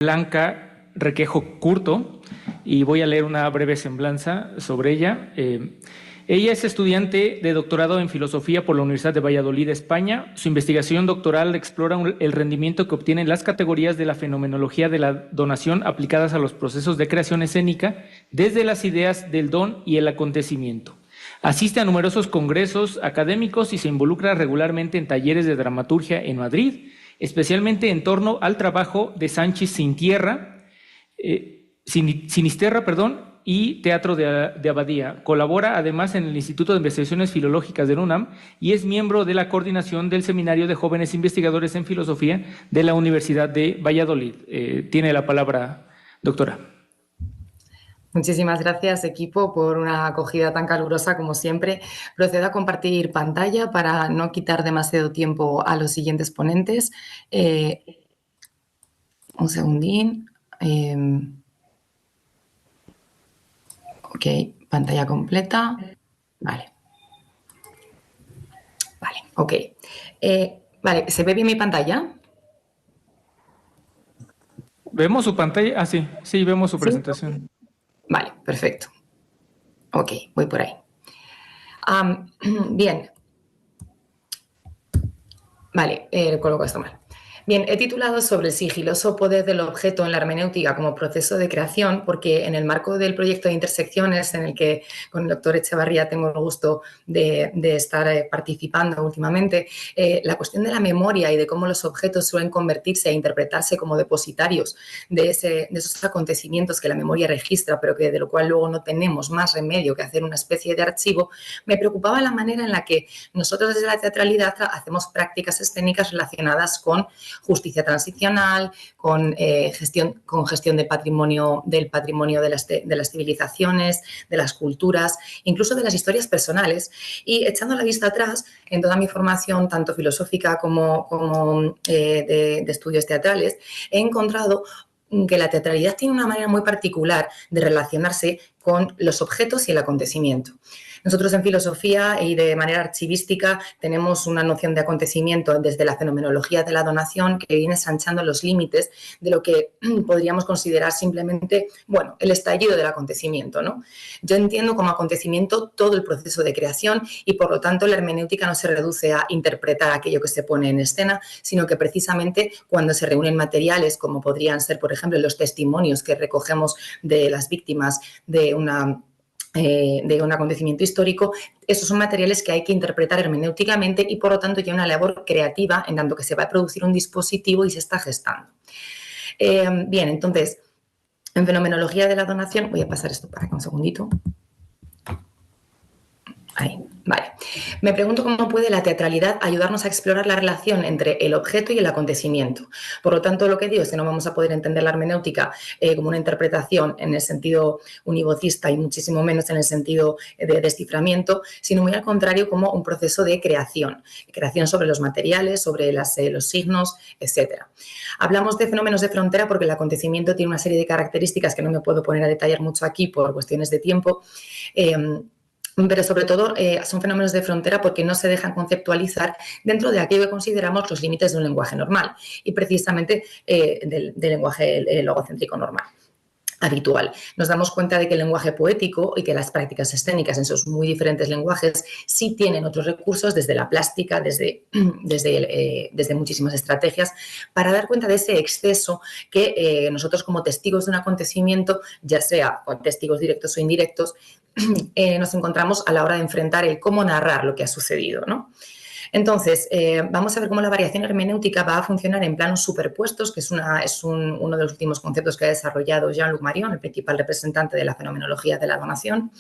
Blanca Requejo Curto y voy a leer una breve semblanza sobre ella. Ella es estudiante de doctorado en filosofía por la Universidad de Valladolid, España. Su investigación doctoral explora el rendimiento que obtienen las categorías de la fenomenología de la donación aplicadas a los procesos de creación escénica desde las ideas del don y el acontecimiento. Asiste a numerosos congresos académicos y se involucra regularmente en talleres de dramaturgia en Madrid, especialmente en torno al trabajo de Sánchez Sinisterra, y Teatro de Abadía. Colabora además en el Instituto de Investigaciones Filológicas de la UNAM y es miembro de la coordinación del Seminario de Jóvenes Investigadores en Filosofía de la Universidad de Valladolid. Tiene la palabra, doctora. Muchísimas gracias, equipo, por una acogida tan calurosa como siempre. Procedo a compartir pantalla para no quitar demasiado tiempo a los siguientes ponentes. Un segundín. Ok, pantalla completa. Vale. Vale, ok. Vale, ¿se ve bien mi pantalla? ¿Vemos su pantalla? Ah, sí, sí, vemos su presentación. Vale, perfecto. Ok, voy por ahí. Bien. Vale, coloco esto mal. Bien, he titulado sobre el sigiloso poder del objeto en la hermenéutica como proceso de creación porque en el marco del proyecto de intersecciones en el que con el doctor Echevarría tengo el gusto de estar participando últimamente, la cuestión de la memoria y de cómo los objetos suelen convertirse e interpretarse como depositarios de esos acontecimientos que la memoria registra, pero que de lo cual luego no tenemos más remedio que hacer una especie de archivo, me preocupaba la manera en la que nosotros desde la teatralidad hacemos prácticas escénicas relacionadas con justicia transicional, con gestión del patrimonio de las civilizaciones, de las culturas, incluso de las historias personales. Y echando la vista atrás, en toda mi formación, tanto filosófica como de estudios teatrales, he encontrado que la teatralidad tiene una manera muy particular de relacionarse con los objetos y el acontecimiento. Nosotros en filosofía y de manera archivística tenemos una noción de acontecimiento desde la fenomenología de la donación que viene ensanchando los límites de lo que podríamos considerar simplemente, bueno, el estallido del acontecimiento, ¿no? Yo entiendo como acontecimiento todo el proceso de creación y por lo tanto la hermenéutica no se reduce a interpretar aquello que se pone en escena, sino que precisamente cuando se reúnen materiales como podrían ser, por ejemplo, los testimonios que recogemos de las víctimas de un acontecimiento histórico, esos son materiales que hay que interpretar hermenéuticamente y por lo tanto ya una labor creativa en tanto que se va a producir un dispositivo y se está gestando. Bien, entonces, en fenomenología de la donación, voy a pasar esto para acá un segundito. Ahí, vale. Me pregunto cómo puede la teatralidad ayudarnos a explorar la relación entre el objeto y el acontecimiento. Por lo tanto, lo que digo es que no vamos a poder entender la hermenéutica como una interpretación en el sentido univocista y muchísimo menos en el sentido de desciframiento, sino muy al contrario como un proceso de creación sobre los materiales, sobre los signos, etc. Hablamos de fenómenos de frontera porque el acontecimiento tiene una serie de características que no me puedo poner a detallar mucho aquí por cuestiones de tiempo, pero sobre todo son fenómenos de frontera porque no se dejan conceptualizar dentro de aquello que consideramos los límites de un lenguaje normal y precisamente del lenguaje logocéntrico normal. Habitual. Nos damos cuenta de que el lenguaje poético y que las prácticas escénicas en sus muy diferentes lenguajes sí tienen otros recursos desde la plástica, desde muchísimas estrategias para dar cuenta de ese exceso que nosotros como testigos de un acontecimiento, ya sea con testigos directos o indirectos, nos encontramos a la hora de enfrentar el cómo narrar lo que ha sucedido, ¿no? Entonces, vamos a ver cómo la variación hermenéutica va a funcionar en planos superpuestos, que es uno de los últimos conceptos que ha desarrollado Jean-Luc Marion, el principal representante de la fenomenología de la donación.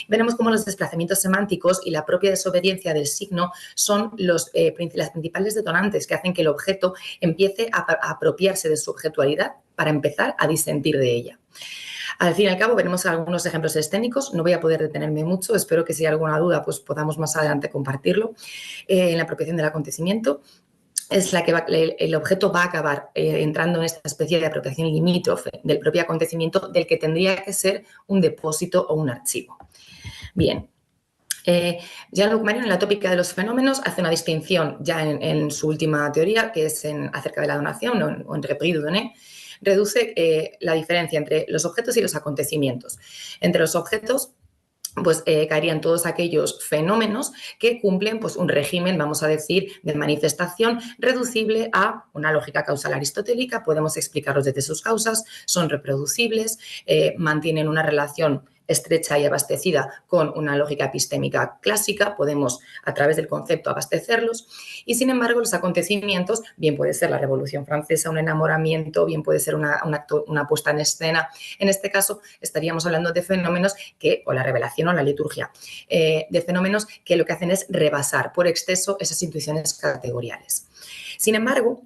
Veremos cómo los desplazamientos semánticos y la propia desobediencia del signo son las principales detonantes que hacen que el objeto empiece a apropiarse de su objetualidad para empezar a disentir de ella. Al fin y al cabo, veremos algunos ejemplos escénicos. No voy a poder detenerme mucho. Espero que si hay alguna duda, pues podamos más adelante compartirlo. En la apropiación del acontecimiento es la que el objeto va a acabar entrando en esta especie de apropiación limítrofe del propio acontecimiento del que tendría que ser un depósito o un archivo. Bien. Jean-Luc Marion, en la tópica de los fenómenos, hace una distinción ya en su última teoría, que es acerca de la donación o en Repris du Donné, reduce la diferencia entre los objetos y los acontecimientos. Entre los objetos pues caerían todos aquellos fenómenos que cumplen pues, un régimen, vamos a decir, de manifestación reducible a una lógica causal aristotélica. Podemos explicarlos desde sus causas, son reproducibles, mantienen una relación estrecha y abastecida con una lógica epistémica clásica, podemos a través del concepto abastecerlos y sin embargo los acontecimientos, bien puede ser la Revolución Francesa, un enamoramiento, bien puede ser una puesta en escena, en este caso estaríamos hablando de fenómenos que, o la revelación o la liturgia, de fenómenos que lo que hacen es rebasar por exceso esas intuiciones categoriales. Sin embargo,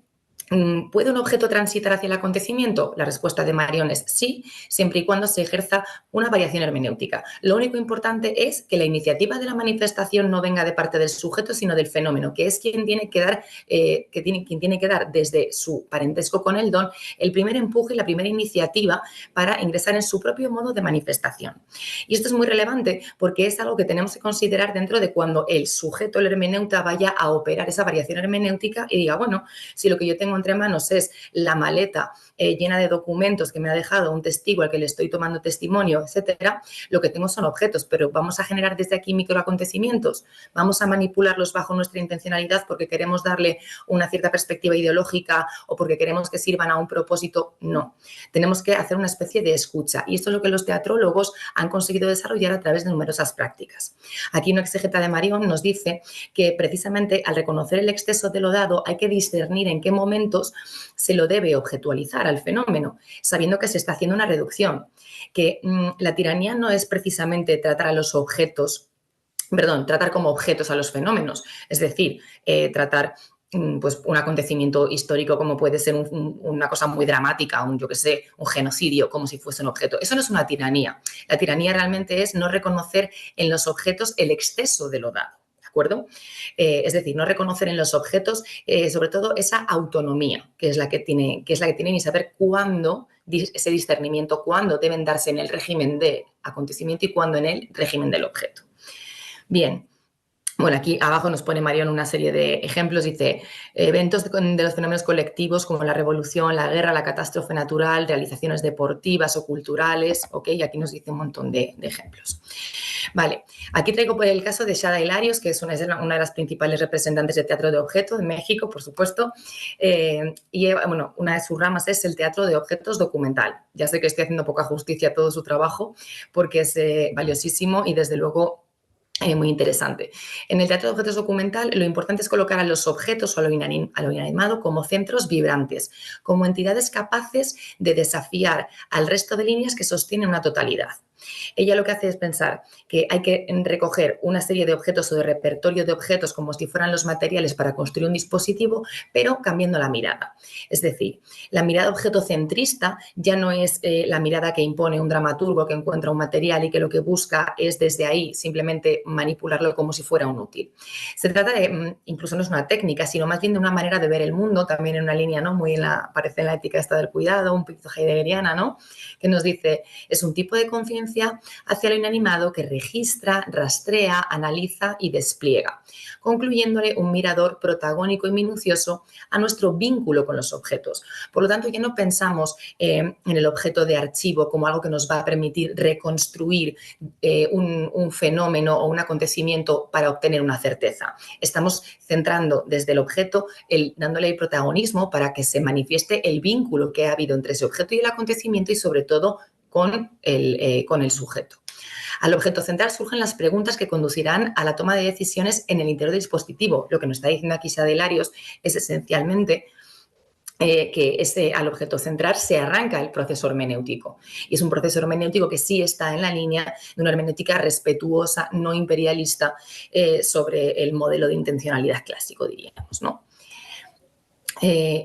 ¿puede un objeto transitar hacia el acontecimiento? La respuesta de Marion es sí, siempre y cuando se ejerza una variación hermenéutica. Lo único importante es que la iniciativa de la manifestación no venga de parte del sujeto, sino del fenómeno, que es quien tiene que dar, quien tiene que dar desde su parentesco con el don el primer empuje y la primera iniciativa para ingresar en su propio modo de manifestación. Y esto es muy relevante porque es algo que tenemos que considerar dentro de cuando el sujeto, el hermeneuta, vaya a operar esa variación hermenéutica y diga, bueno, si lo que yo tengo entre manos es la maleta llena de documentos que me ha dejado un testigo al que le estoy tomando testimonio, etcétera, lo que tengo son objetos, pero vamos a generar desde aquí microacontecimientos, vamos a manipularlos bajo nuestra intencionalidad porque queremos darle una cierta perspectiva ideológica o porque queremos que sirvan a un propósito. No, tenemos que hacer una especie de escucha y esto es lo que los teatrólogos han conseguido desarrollar a través de numerosas prácticas. Aquí una exégeta de Marion nos dice que precisamente al reconocer el exceso de lo dado hay que discernir en qué momentos se lo debe objetualizar al fenómeno, sabiendo que se está haciendo una reducción, que la tiranía no es precisamente tratar a los objetos, tratar como objetos a los fenómenos, es decir, tratar pues un acontecimiento histórico como puede ser una cosa muy dramática, un genocidio, como si fuese un objeto. Eso no es una tiranía. La tiranía realmente es no reconocer en los objetos el exceso de lo dado. ¿De acuerdo? Es decir, no reconocer en los objetos, sobre todo, esa autonomía que es la que tienen y saber cuándo, ese discernimiento, cuándo deben darse en el régimen de acontecimiento y cuándo en el régimen del objeto. Bien. Bueno, aquí abajo nos pone Marion una serie de ejemplos. Dice, eventos de los fenómenos colectivos como la revolución, la guerra, la catástrofe natural, realizaciones deportivas o culturales. ¿Ok? Y aquí nos dice un montón de ejemplos. Vale, aquí traigo por el caso de Shada Hilarios, que es una de las principales representantes de teatro de objeto de México, por supuesto. Y bueno, una de sus ramas es el teatro de objetos documental. Ya sé que estoy haciendo poca justicia a todo su trabajo porque es valiosísimo y desde luego muy interesante. En el teatro de objetos documental lo importante es colocar a los objetos o a lo inanimado como centros vibrantes, como entidades capaces de desafiar al resto de líneas que sostienen una totalidad. Ella lo que hace es pensar que hay que recoger una serie de objetos o de repertorio de objetos como si fueran los materiales para construir un dispositivo, pero cambiando la mirada. Es decir, la mirada objetocentrista ya no es la mirada que impone un dramaturgo que encuentra un material y que lo que busca es desde ahí simplemente manipularlo como si fuera un útil. Se trata de, incluso no es una técnica, sino más bien de una manera de ver el mundo, también en una línea, ¿no? Aparece en la ética esta del cuidado, un poquito heideggeriana, ¿no? Que nos dice, es un tipo de conciencia hacia lo inanimado que registra, rastrea, analiza y despliega, concluyéndole un mirador protagónico y minucioso a nuestro vínculo con los objetos. Por lo tanto, ya no pensamos en el objeto de archivo como algo que nos va a permitir reconstruir un fenómeno o un acontecimiento para obtener una certeza. Estamos centrando desde el objeto, dándole el protagonismo para que se manifieste el vínculo que ha habido entre ese objeto y el acontecimiento y sobre todo con el sujeto. Al objeto central surgen las preguntas que conducirán a la toma de decisiones en el interior del dispositivo. Lo que nos está diciendo aquí Shada Hilarios es esencialmente que al objeto central se arranca el proceso hermenéutico. Y es un proceso hermenéutico que sí está en la línea de una hermenéutica respetuosa, no imperialista, sobre el modelo de intencionalidad clásico, diríamos, ¿no?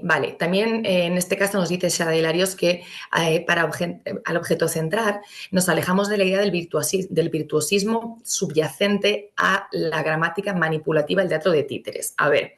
Vale, también en este caso nos dice Shada Hilarios que al objeto centrar nos alejamos de la idea del virtuosismo subyacente a la gramática manipulativa del teatro de títeres. A ver,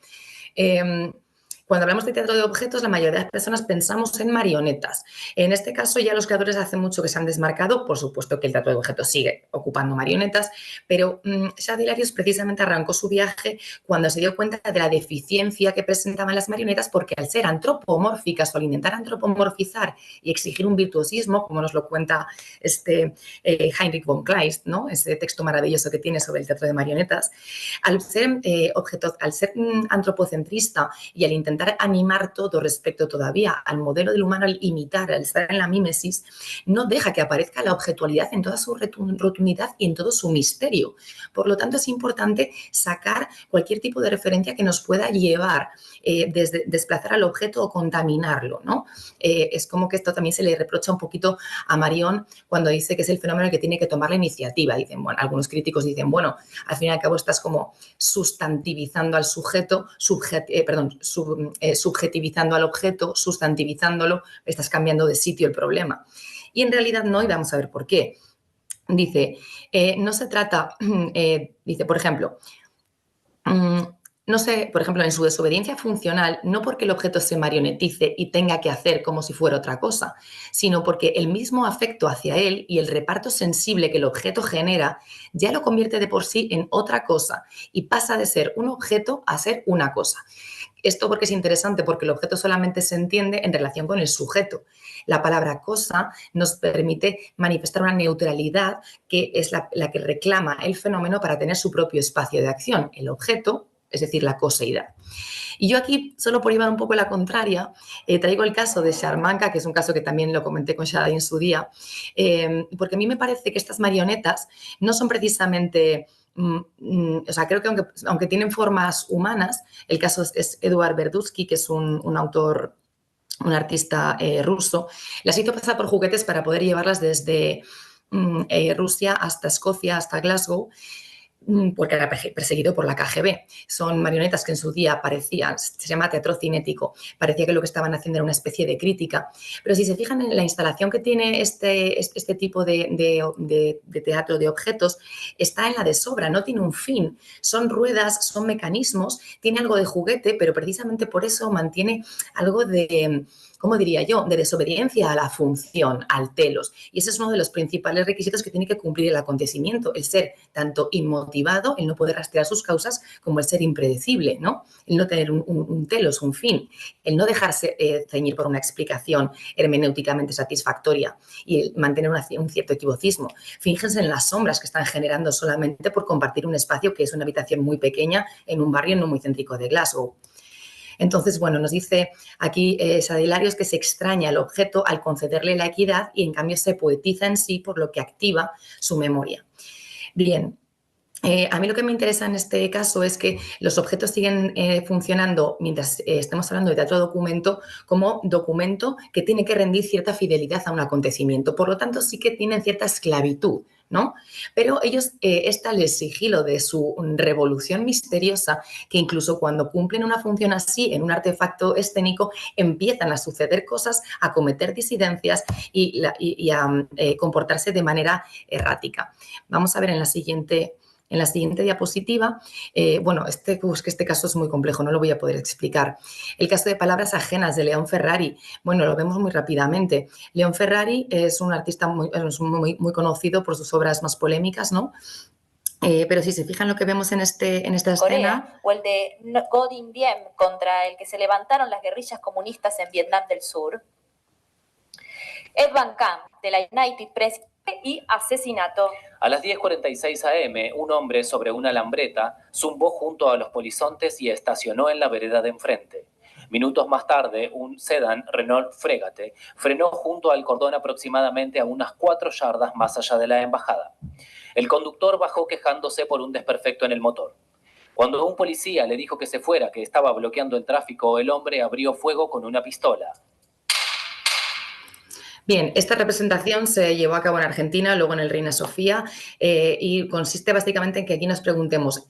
Cuando hablamos de teatro de objetos, la mayoría de las personas pensamos en marionetas. En este caso, ya los creadores hace mucho que se han desmarcado. Por supuesto que el teatro de objetos sigue ocupando marionetas, pero Shadi Hilarios precisamente arrancó su viaje cuando se dio cuenta de la deficiencia que presentaban las marionetas, porque al ser antropomórficas o al intentar antropomorfizar y exigir un virtuosismo, como nos lo cuenta Heinrich von Kleist, ¿no? Ese texto maravilloso que tiene sobre el teatro de marionetas, al ser antropocentrista y al intentar animar todo respecto todavía al modelo del humano, al imitar, al estar en la mímesis, no deja que aparezca la objetualidad en toda su rotundidad y en todo su misterio. Por lo tanto, es importante sacar cualquier tipo de referencia que nos pueda llevar desde desplazar al objeto o contaminarlo, ¿no? Es como que esto también se le reprocha un poquito a Marion cuando dice que es el fenómeno que tiene que tomar la iniciativa. Dicen, bueno, algunos críticos dicen, bueno, al fin y al cabo estás como sustantivizando al sujeto, subjetivizando al objeto, sustantivizándolo, estás cambiando de sitio el problema. Y en realidad no, y vamos a ver por qué. Dice, no se trata, dice, por ejemplo, no sé, por ejemplo, en su desobediencia funcional, no porque el objeto se marionetice y tenga que hacer como si fuera otra cosa, sino porque el mismo afecto hacia él y el reparto sensible que el objeto genera ya lo convierte de por sí en otra cosa y pasa de ser un objeto a ser una cosa. Esto porque es interesante, porque el objeto solamente se entiende en relación con el sujeto. La palabra cosa nos permite manifestar una neutralidad que es la que reclama el fenómeno para tener su propio espacio de acción. El objeto, es decir, la coseidad. Y yo aquí, solo por llevar un poco la contraria, traigo el caso de Sharmanka, que es un caso que también lo comenté con Shadi en su día, porque a mí me parece que estas marionetas no son precisamente... o sea, creo que aunque tienen formas humanas, el caso es Eduard Verdutsky, que es un autor, un artista ruso, las hizo pasar por juguetes para poder llevarlas desde Rusia hasta Escocia, hasta Glasgow, porque era perseguido por la KGB. Son marionetas que en su día parecían, se llama teatro cinético, parecía que lo que estaban haciendo era una especie de crítica, pero si se fijan en la instalación que tiene este tipo de teatro de objetos, está en la de sobra, no tiene un fin, son ruedas, son mecanismos, tiene algo de juguete, pero precisamente por eso mantiene algo de... ¿cómo diría yo?, de desobediencia a la función, al telos. Y ese es uno de los principales requisitos que tiene que cumplir el acontecimiento, el ser tanto inmotivado, el no poder rastrear sus causas, como el ser impredecible, ¿no? El no tener un telos, un fin, el no dejarse ceñir por una explicación hermenéuticamente satisfactoria y el mantener un cierto equivocismo. Fíjense en las sombras que están generando solamente por compartir un espacio que es una habitación muy pequeña en un barrio no muy céntrico de Glasgow. Entonces, bueno, nos dice aquí Shadi Hilarios que se extraña el objeto al concederle la equidad y en cambio se poetiza en sí, por lo que activa su memoria. Bien. A mí lo que me interesa en este caso es que los objetos siguen funcionando, mientras estemos hablando de teatro documento, como documento que tiene que rendir cierta fidelidad a un acontecimiento. Por lo tanto, sí que tienen cierta esclavitud, ¿no? Pero ellos, está el sigilo de su revolución misteriosa, que incluso cuando cumplen una función así en un artefacto escénico, empiezan a suceder cosas, a cometer disidencias y a comportarse de manera errática. Vamos a ver en la siguiente diapositiva, bueno, que este caso es muy complejo, no lo voy a poder explicar. El caso de Palabras ajenas de León Ferrari, bueno, lo vemos muy rápidamente. León Ferrari es un artista muy conocido por sus obras más polémicas, ¿no? Pero si se fijan lo que vemos en esta escena... O el de God in Diem, contra el que se levantaron las guerrillas comunistas en Vietnam del Sur. Ed Van Camp, de la United Press, y asesinato. A las 10:46 am, un hombre sobre una lambreta zumbó junto a los polizontes y estacionó en la vereda de enfrente. Minutos más tarde, un sedán Renault Frégate frenó junto al cordón aproximadamente a unas 4 yardas más allá de la embajada. El conductor bajó quejándose por un desperfecto en el motor. Cuando un policía le dijo que se fuera, que estaba bloqueando el tráfico, el hombre abrió fuego con una pistola. Bien, esta representación se llevó a cabo en Argentina, luego en el Reina Sofía, y consiste básicamente en que aquí nos preguntemos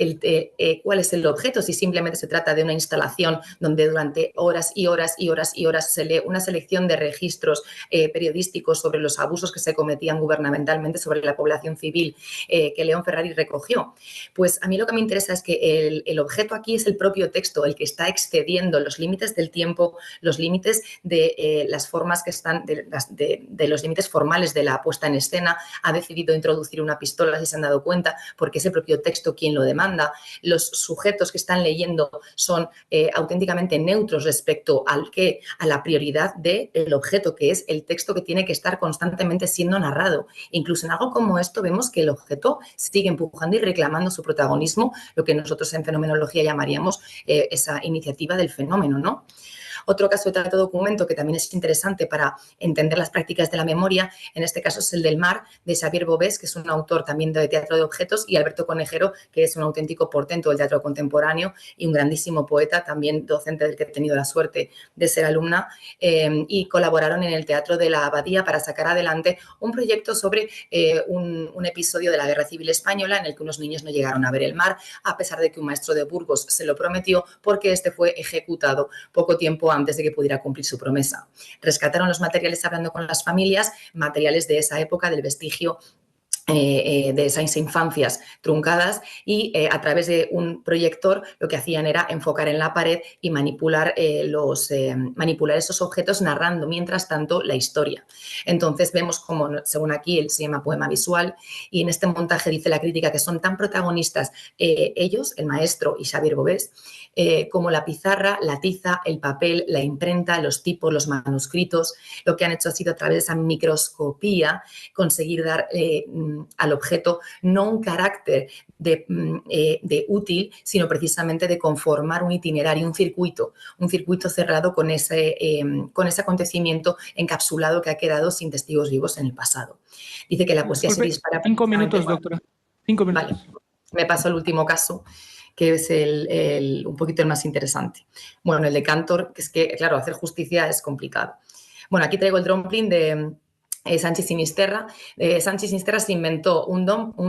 cuál es el objeto, si simplemente se trata de una instalación donde durante horas y horas y horas y horas se lee una selección de registros periodísticos sobre los abusos que se cometían gubernamentalmente sobre la población civil que León Ferrari recogió. Pues a mí lo que me interesa es que el objeto aquí es el propio texto, el que está excediendo los límites del tiempo, los límites de las formas que están, de los límites formales de la puesta en escena, ha decidido introducir una pistola, si se han dado cuenta, porque es el propio texto quien lo demanda. Los sujetos que están leyendo son auténticamente neutros respecto a la prioridad del objeto, que es el texto que tiene que estar constantemente siendo narrado. Incluso en algo como esto vemos que el objeto sigue empujando y reclamando su protagonismo, lo que nosotros en fenomenología llamaríamos esa iniciativa del fenómeno, ¿no? Otro caso de trato documento que también es interesante para entender las prácticas de la memoria, en este caso es el del mar, de Xavier Bovés, que es un autor también de teatro de objetos, y Alberto Conejero, que es un auténtico portento del teatro contemporáneo y un grandísimo poeta, también docente del que he tenido la suerte de ser alumna, y colaboraron en el Teatro de la Abadía para sacar adelante un proyecto sobre un episodio de la Guerra Civil Española en el que unos niños no llegaron a ver el mar, a pesar de que un maestro de Burgos se lo prometió, porque este fue ejecutado poco tiempo antes de que pudiera cumplir su promesa. Rescataron los materiales hablando con las familias, materiales de esa época, del vestigio de esas infancias truncadas, y a través de un proyector lo que hacían era enfocar en la pared y manipular esos objetos, narrando mientras tanto la historia. Entonces vemos como, según aquí, él se llama poema visual, y en este montaje dice la crítica que son tan protagonistas ellos, el maestro y Xavier Bovés, como la pizarra, la tiza, el papel, la imprenta, los tipos, los manuscritos. Lo que han hecho ha sido, a través de esa microscopía, conseguir dar al objeto no un carácter de útil, sino precisamente de conformar un itinerario, un circuito cerrado con ese acontecimiento encapsulado que ha quedado sin testigos vivos en el pasado. Dice que la poesía se dispara... 5 minutos, doctora. 5 minutos. Vale, me paso el último caso, que es un poquito el más interesante. Bueno, el de Cantor, que es que, claro, hacer justicia es complicado. Bueno, aquí traigo el Dromplin de Sánchez Sinisterra. Sánchez Sinisterra se inventó un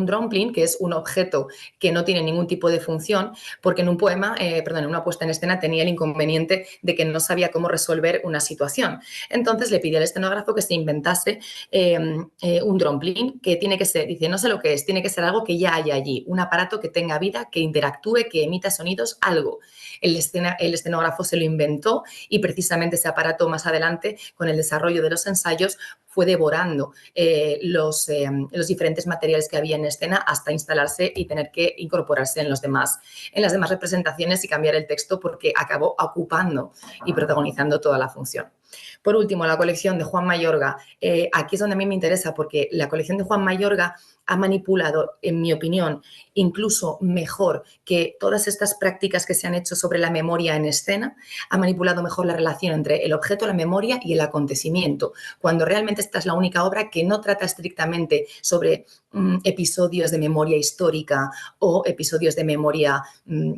Dromplin, que es un objeto que no tiene ningún tipo de función, porque en una puesta en escena tenía el inconveniente de que no sabía cómo resolver una situación. Entonces le pidió al escenógrafo que se inventase un Dromplin, que tiene que ser, dice, no sé lo que es, tiene que ser algo que ya haya allí, un aparato que tenga vida, que interactúe, que emita sonidos, algo. El escenógrafo se lo inventó, y precisamente ese aparato más adelante, con el desarrollo de los ensayos, fue devorando los diferentes materiales que había en escena hasta instalarse y tener que incorporarse en las demás representaciones y cambiar el texto, porque acabó ocupando y protagonizando toda la función. Por último, la colección de Juan Mayorga. Aquí es donde a mí me interesa, porque la colección de Juan Mayorga ha manipulado, en mi opinión, incluso mejor que todas estas prácticas que se han hecho sobre la memoria en escena. Ha manipulado mejor la relación entre el objeto, la memoria y el acontecimiento, cuando realmente esta es la única obra que no trata estrictamente sobre episodios de memoria histórica o episodios de memoria,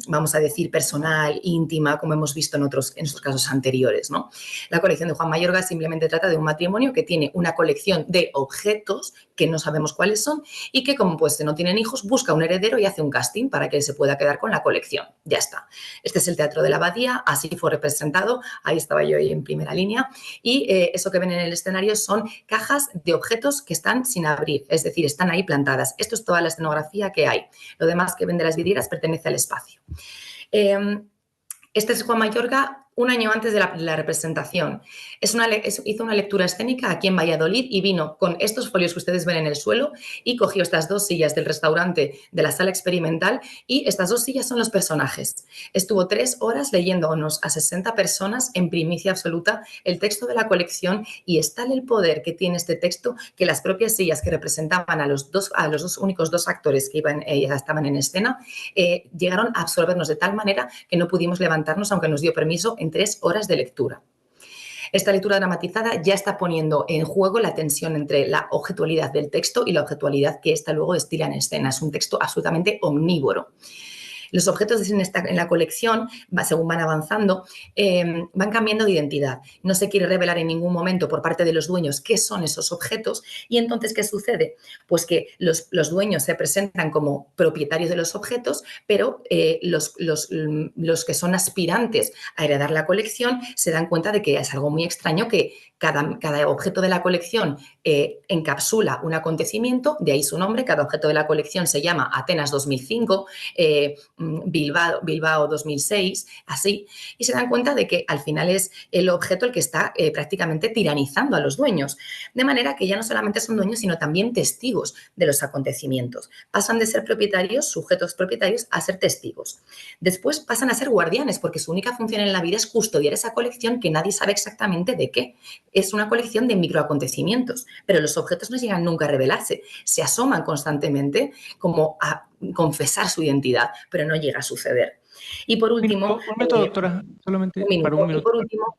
vamos a decir, personal, íntima, como hemos visto en otros casos anteriores, ¿no? La colección de Juan Mayorga simplemente trata de un matrimonio que tiene una colección de objetos que no sabemos cuáles son, y que, como pues no tienen hijos, busca un heredero y hace un casting para que él se pueda quedar con la colección. Ya está. Este es el Teatro de la Abadía, así fue representado, ahí estaba yo ahí en primera línea, y eso que ven en el escenario son cajas de objetos que están sin abrir, es decir, están ahí plantadas. Esto es toda la escenografía que hay. Lo demás que ven de las vidrieras pertenece al espacio. Este es Juan Mayorga un año antes de la representación. Hizo una lectura escénica aquí en Valladolid y vino con estos folios que ustedes ven en el suelo y cogió estas 2 sillas del restaurante de la sala experimental, y estas 2 sillas son los personajes. Estuvo 3 horas leyéndonos a 60 personas en primicia absoluta el texto de la colección, y es tal el poder que tiene este texto que las propias sillas que representaban a los únicos dos actores que estaban en escena llegaron a absorbernos de tal manera que no pudimos levantarnos, aunque nos dio permiso, en 3 horas de lectura. Esta lectura dramatizada ya está poniendo en juego la tensión entre la objetualidad del texto y la objetualidad que ésta luego destila en escena. Es un texto absolutamente omnívoro. Los objetos en la colección, según van avanzando, van cambiando de identidad. No se quiere revelar en ningún momento por parte de los dueños qué son esos objetos y entonces, ¿qué sucede? Pues que los dueños se presentan como propietarios de los objetos, pero los que son aspirantes a heredar la colección se dan cuenta de que es algo muy extraño que cada objeto de la colección encapsula un acontecimiento, de ahí su nombre. Cada objeto de la colección se llama Atenas 2005, Bilbao 2006, así, y se dan cuenta de que al final es el objeto el que está prácticamente tiranizando a los dueños, de manera que ya no solamente son dueños, sino también testigos de los acontecimientos. Pasan de ser propietarios, sujetos propietarios, a ser testigos. Después pasan a ser guardianes, porque su única función en la vida es custodiar esa colección que nadie sabe exactamente de qué. Es una colección de microacontecimientos, pero los objetos no llegan nunca a revelarse, se asoman constantemente como a confesar su identidad, pero no llega a suceder. Y por último... Un minuto, doctora, solamente para un minuto. Y por último,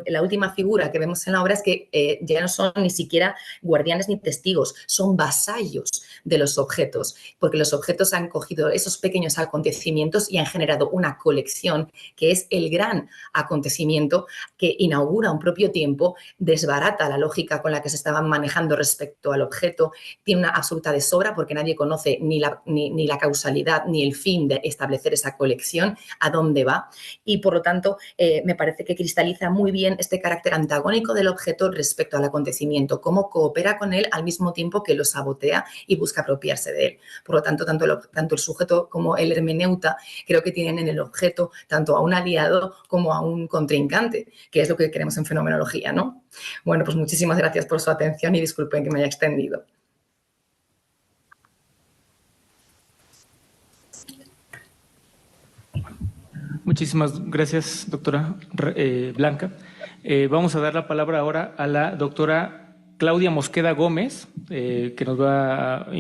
la última figura que vemos en la obra es que ya no son ni siquiera guardianes ni testigos, son vasallos de los objetos, porque los objetos han cogido esos pequeños acontecimientos y han generado una colección que es el gran acontecimiento que inaugura un propio tiempo, desbarata la lógica con la que se estaban manejando respecto al objeto, tiene una absoluta desobra porque nadie conoce ni la causalidad ni el fin de establecer esa colección, a dónde va, y por lo tanto me parece que cristaliza muy bien este carácter antagónico del objeto respecto al acontecimiento, cómo coopera con él al mismo tiempo que lo sabotea y busca apropiarse de él. Por lo tanto, tanto el sujeto como el hermeneuta creo que tienen en el objeto tanto a un aliado como a un contrincante, que es lo que queremos en fenomenología, ¿no? Bueno, pues muchísimas gracias por su atención y disculpen que me haya extendido. Muchísimas gracias, doctora Blanca. Vamos a dar la palabra ahora a la doctora Claudia Mosqueda Gómez, que nos va a